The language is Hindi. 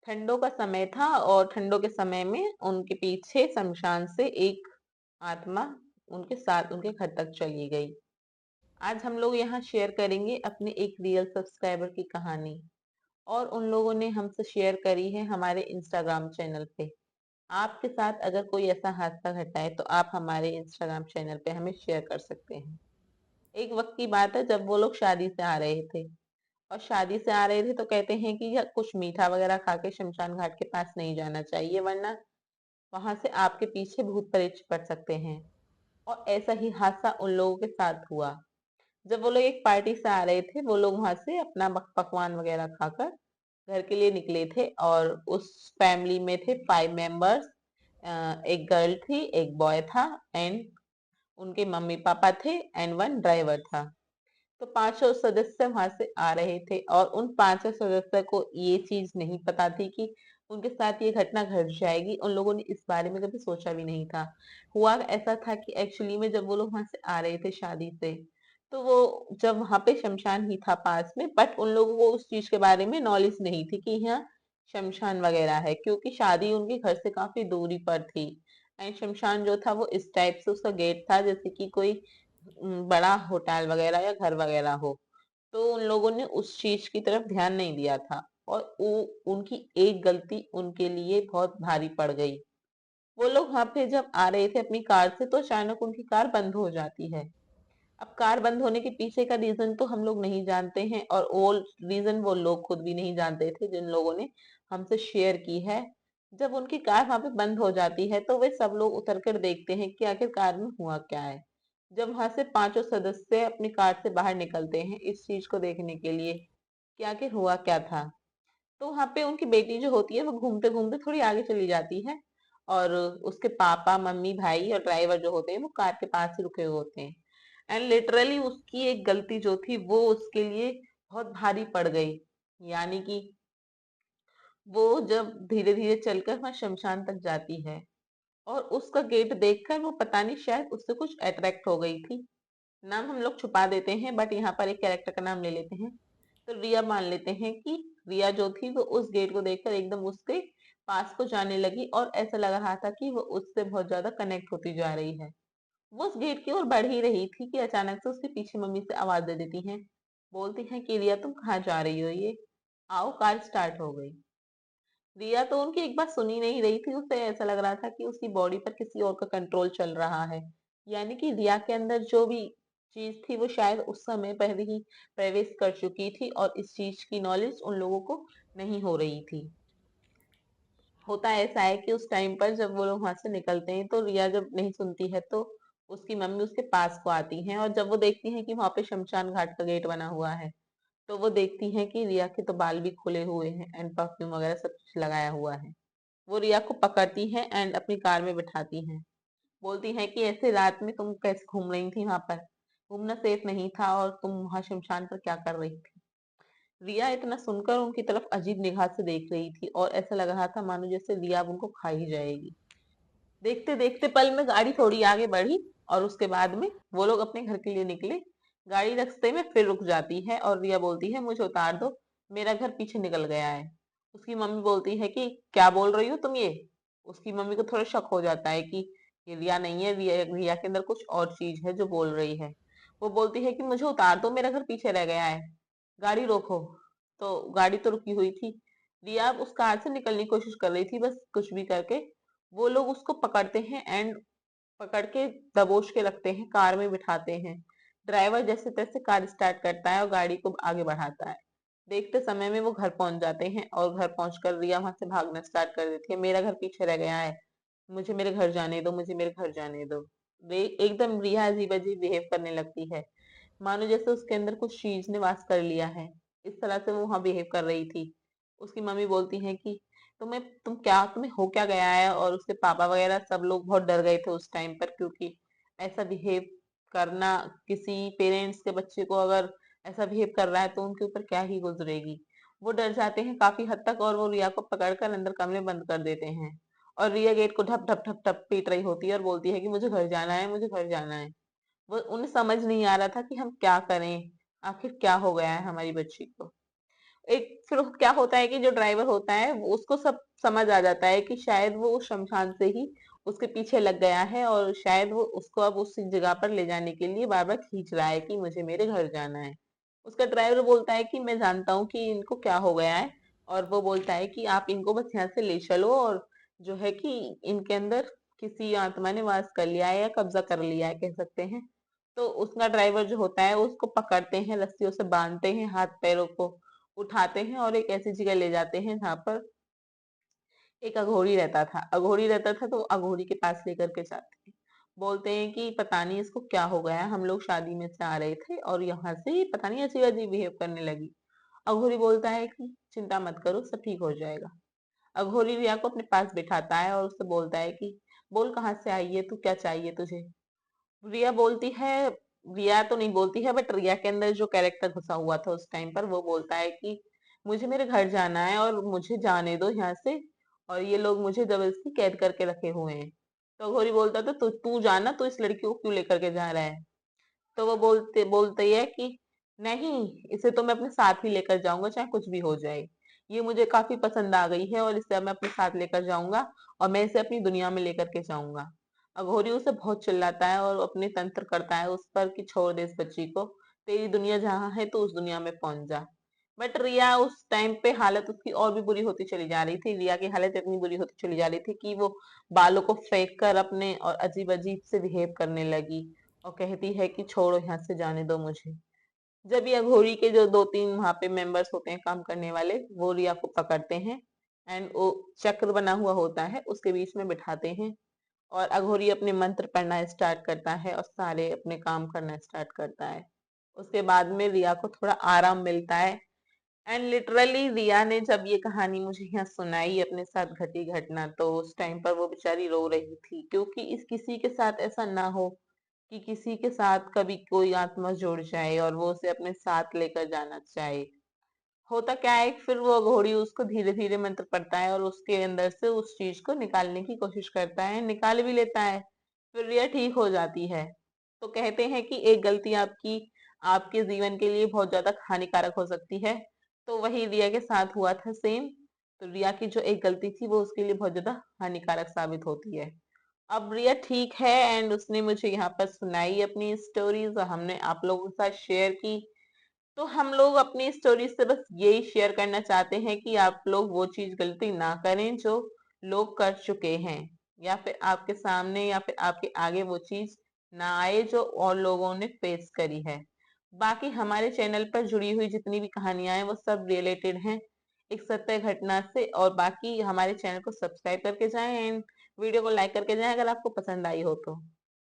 ठंडों का समय था और ठंडों के समय में उनके पीछे शमशान से एक आत्मा उनके साथ उनके घर तक चली गई। आज हम लोग यहाँ शेयर करेंगे अपने एक रियल सब्सक्राइबर की कहानी और उन लोगों ने हमसे शेयर करी है हमारे इंस्टाग्राम चैनल पे। आपके साथ अगर कोई ऐसा हादसा घटा है तो आप हमारे इंस्टाग्राम चैनल पे हमें शेयर कर सकते हैं। एक वक्त की बात है जब वो लोग शादी से आ रहे थे और शादी से आ रहे थे तो कहते हैं कि कुछ मीठा वगैरह खा के शमशान घाट के पास नहीं जाना चाहिए वरना वहां से आपके पीछे भूत प्रेत पड़ सकते हैं। और ऐसा ही हादसा उन लोगों के साथ हुआ। जब वो लोग एक पार्टी से आ रहे थे वो लोग वहां से अपना पकवान वगैरह खाकर घर के लिए निकले थे और उस फैमिली में थे 5 मेंबर्स। एक गर्ल थी, एक बॉय था एंड उनके मम्मी पापा थे एंड वन ड्राइवर था। तो पांचों सदस्य वहां से आ रहे थे और उन पांचों सदस्य को ये चीज नहीं पता थी कि उनके साथ ये घटना घट जाएगी। उन लोगों ने इस बारे में कभी सोचा भी नहीं था। हुआ ऐसा था कि एक्चुअली में जब वो लोग वहां से आ रहे थे शादी से तो वो जब वहां पे शमशान ही था पास में, बट उन लोगों को उस चीज के बारे में नॉलेज नहीं थी कि यहाँ शमशान वगैरह है, क्योंकि शादी उनके घर से काफी दूरी पर थी। एंड शमशान जो था वो इस टाइप से उसका गेट था जैसे कि कोई बड़ा होटल वगैरह या घर वगैरह हो। तो उन लोगों ने उस चीज की तरफ ध्यान नहीं दिया था और उनकी एक गलती उनके लिए बहुत भारी पड़ गई। वो लोग वहां पे जब आ रहे थे अपनी कार से तो अचानक उनकी कार बंद हो जाती है। अब कार बंद होने के पीछे का रीजन तो हम लोग नहीं जानते हैं और वो रीजन वो लोग खुद भी नहीं जानते थे जिन लोगों ने हमसे शेयर की है। जब उनकी कार वहां पे बंद हो जाती है तो वे सब लोग उतर कर देखते हैं कि आखिर कार में हुआ क्या है। जब वहां से पांचों सदस्य अपनी कार से बाहर निकलते हैं इस चीज को देखने के लिए कि आखिर हुआ क्या था, तो वहां पे उनकी बेटी जो होती है वो घूमते घूमते थोड़ी आगे चली जाती है और उसके पापा मम्मी भाई और ड्राइवर जो होते हैं वो कार के पास ही रुके हुए होते हैं। एंड लिटरली उसकी एक गलती जो थी वो उसके लिए बहुत भारी पड़ गई। यानी कि वो जब धीरे धीरे चलकर वहां शमशान तक जाती है और उसका गेट देखकर वो पता नहीं शायद उससे कुछ अट्रैक्ट हो गई थी। नाम हम लोग छुपा देते हैं बट यहाँ पर एक कैरेक्टर का नाम ले लेते हैं। तो रिया मान लेते हैं कि रिया जो थी वो उस गेट को देखकर एकदम उसके पास को जाने लगी और ऐसा लग रहा था कि वो उससे बहुत ज्यादा कनेक्ट होती जा रही है। वो उस गेट की ओर बढ़ ही रही थी कि अचानक से उसके पीछे मम्मी से आवाज दे देती हैं। बोलती हैं कि रिया तुम कहाँ जा रही हो, ये आओ कार स्टार्ट हो गई। रिया तो उनकी एक बात सुनी नहीं रही थी, उसे ऐसा लग रहा था कि उसकी बॉडी पर किसी और का कंट्रोल चल रहा है। यानी कि रिया के अंदर जो भी चीज थी वो शायद उस समय पहले ही प्रवेश कर चुकी थी और इस चीज की नॉलेज उन लोगों को नहीं हो रही थी। होता ऐसा है कि उस टाइम पर जब वो लोग वहां से निकलते हैं तो रिया जब नहीं सुनती है तो उसकी मम्मी उसके पास को आती हैं और जब वो देखती हैं कि वहां पे शमशान घाट का गेट बना हुआ है तो वो देखती हैं कि रिया के तो बाल भी खुले हुए हैं एंड परफ्यूम वगैरह सब कुछ लगाया हुआ है। वो रिया को पकड़ती हैं एंड अपनी कार में बिठाती हैं। बोलती हैं कि ऐसे रात में तुम कैसे घूम रही थी, वहां पर घूमना सेफ नहीं था और तुम वहां शमशान पर क्या कर रही थी। रिया इतना सुनकर उनकी तरफ अजीब निगाह से देख रही थी और ऐसा लग रहा था मानो जैसे रिया अब उनको खा ही जाएगी। देखते देखते पल में गाड़ी थोड़ी आगे बढ़ी और उसके बाद में वो लोग अपने घर के लिए निकले। गाड़ी रास्ते में फिर रुक जाती है और रिया बोलती है मुझे उतार दो, मेरा घर पीछे निकल गया है। उसकी मम्मी बोलती है कि क्या बोल रही हो तुम ये। उसकी मम्मी को थोड़ा शक हो जाता है कि ये रिया नहीं है, रिया के अंदर कुछ और चीज है जो बोल रही है। वो बोलती है कि मुझे उतार दो, मेरा घर पीछे रह गया है, गाड़ी रोको। तो गाड़ी तो रुकी हुई थी। रिया उस कार से निकलने की कोशिश कर रही थी बस कुछ भी करके। वो लोग उसको पकड़ते हैं एंड पकड़ के दबोच के रखते हैं, कार में बिठाते हैं। ड्राइवर जैसे तैसे कार स्टार्ट करता है और गाड़ी को आगे बढ़ाता है। देखते समय में वो घर पहुंच जाते हैं और घर पहुंचकर रिया वहां से भागना स्टार्ट कर देती है, मेरा घर पीछे रह गया है, मुझे मेरे घर जाने दो, मुझे मेरे घर जाने दो। वे एकदम रिया अजीब अजीब बिहेव करने लगती है, मानो जैसे उसके अंदर कुछ चीज ने वास कर लिया है। इस तरह से वो वहां बिहेव कर रही थी। उसकी मम्मी बोलती है कि तुम्हें हो क्या गया है, और उसके पापा वगैरह सब लोग बहुत डर गए थे उस टाइम पर, क्योंकि ऐसा बिहेव करना, किसी पेरेंट्स के बच्चे को अगर ऐसा बिहेव कर रहा है तो उनके ऊपर क्या ही गुजरेगी। वो डर जाते हैं काफी हद तक और वो रिया को पकड़कर अंदर कमरे बंद कर देते हैं। और रिया गेट को ढप ढप ढप ढप पीट रही होती है और बोलती है कि मुझे घर जाना है, मुझे घर जाना है। वो उन्हें समझ नहीं आ रहा था कि हम क्या करें, आखिर क्या हो गया है हमारी बच्ची को। एक फिर क्या होता है कि जो ड्राइवर होता है वो उसको सब समझ आ जाता है कि शायद वो उस शमशान से ही उसके पीछे लग गया है और शायद वो उसको अब उस जगह पर ले जाने के लिए बार बार खींच रहा है कि मुझे मेरे घर जाना है। उसका ड्राइवर बोलता है कि मैं जानता हूँ कि इनको क्या हो गया है, और वो बोलता है कि आप इनको बस यहाँ से ले चलो, और जो है कि इनके अंदर किसी आत्मा ने वास कर लिया है या कब्जा कर लिया है कह सकते हैं। तो उसका ड्राइवर जो होता है उसको पकड़ते हैं, रस्सियों से बांधते हैं, हाथ पैरों को उठाते हैं और एक ऐसी जगह ले जाते हैं जहाँ पर एक अघोरी रहता था। अघोरी रहता था तो अघोरी के पास लेकर के जाते हैं। बोलते हैं कि पता नहीं इसको क्या हो गया है, हम लोग शादी में से आ रहे थे और यहाँ से ही पता नहीं अजीब अजीब बिहेव करने लगी। अघोरी बोलता है कि चिंता मत करो, सब ठीक हो जाएगा। अघोरी रिया को अपने पास बिठाता है और उससे बोलता है कि बोल कहाँ से आई है तू, क्या चाहिए तुझे। रिया बोलती है, रिया तो नहीं बोलती है बट रिया के अंदर जो कैरेक्टर घुसा हुआ था उस टाइम पर वो बोलता है कि मुझे मेरे घर जाना है और मुझे जाने दो यहाँ से, और ये लोग मुझे जबरदस्ती कैद करके रखे हुए हैं। तो घोरी बोलता था तू तू जाना, तो इस लड़की को क्यों लेकर के जा रहा है। तो वो बोलते बोलती है कि नहीं, इसे तो मैं अपने साथ ही लेकर जाऊंगा चाहे कुछ भी हो जाए। ये मुझे काफी पसंद आ गई है और इसे मैं अपने साथ लेकर जाऊंगा और मैं इसे अपनी दुनिया में लेकर के जाऊंगा। अघोरी उसे बहुत चिल्लाता है और अपने तंत्र करता है उस पर कि छोड़ दे इस बच्ची को, तेरी दुनिया जहाँ है तो उस दुनिया में पहुंच जा। बट रिया उस टाइम पे हालत उसकी और भी बुरी होती चली जा रही थी। रिया की हालत इतनी बुरी होती चली जा रही थी कि वो बालों को फेंक कर अपने और अजीब अजीब से बिहेव करने लगी और कहती है कि छोड़ो यहाँ से, जाने दो मुझे। जब ये अघोरी के जो दो तीन वहां पे मेंबर्स होते हैं काम करने वाले, वो रिया को पकड़ते हैं एंड वो चक्र बना हुआ होता है उसके बीच में बिठाते हैं और अघोरी अपने मंत्र पढ़ना स्टार्ट करता है और सारे अपने काम करना स्टार्ट करता है। उसके बाद में रिया को थोड़ा आराम मिलता है। एंड लिटरली रिया ने जब ये कहानी मुझे यहाँ सुनाई अपने साथ घटी घटना, तो उस टाइम पर वो बेचारी रो रही थी क्योंकि इस किसी के साथ ऐसा ना हो कि किसी के साथ कभी कोई आत्मा जुड़ जाए और वो उसे अपने साथ लेकर जाना चाहे। होता क्या है कि फिर वो घोड़ी उसको धीरे धीरे मंत्र पढ़ता है और उसके अंदर से उस चीज को निकालने की कोशिश करता है, निकाल भी लेता है। फिर रिया ठीक हो जाती है। तो कहते हैं कि एक गलती आपकी आपके जीवन के लिए बहुत ज्यादा हानिकारक हो सकती है। तो वही रिया के साथ हुआ था सेम। तो रिया की जो एक गलती थी वो उसके लिए बहुत ज्यादा हानिकारक साबित होती है। अब रिया ठीक है एंड उसने मुझे यहाँ पर सुनाई अपनी स्टोरीज और हमने आप लोगों के साथ शेयर की। तो हम लोग अपनी स्टोरी से बस यही शेयर करना चाहते हैं कि आप लोग वो चीज गलती ना करें जो लोग कर चुके हैं, या फिर आपके सामने या फिर आपके आगे वो चीज ना आए जो और लोगों ने फेस करी है। बाकी हमारे चैनल पर जुड़ी हुई जितनी भी कहानियां हैं वो सब रिलेटेड हैं एक सत्य घटना से। और बाकी हमारे चैनल को सब्सक्राइब करके जाएं एंड वीडियो को लाइक करके जाएं अगर आपको पसंद आई हो तो।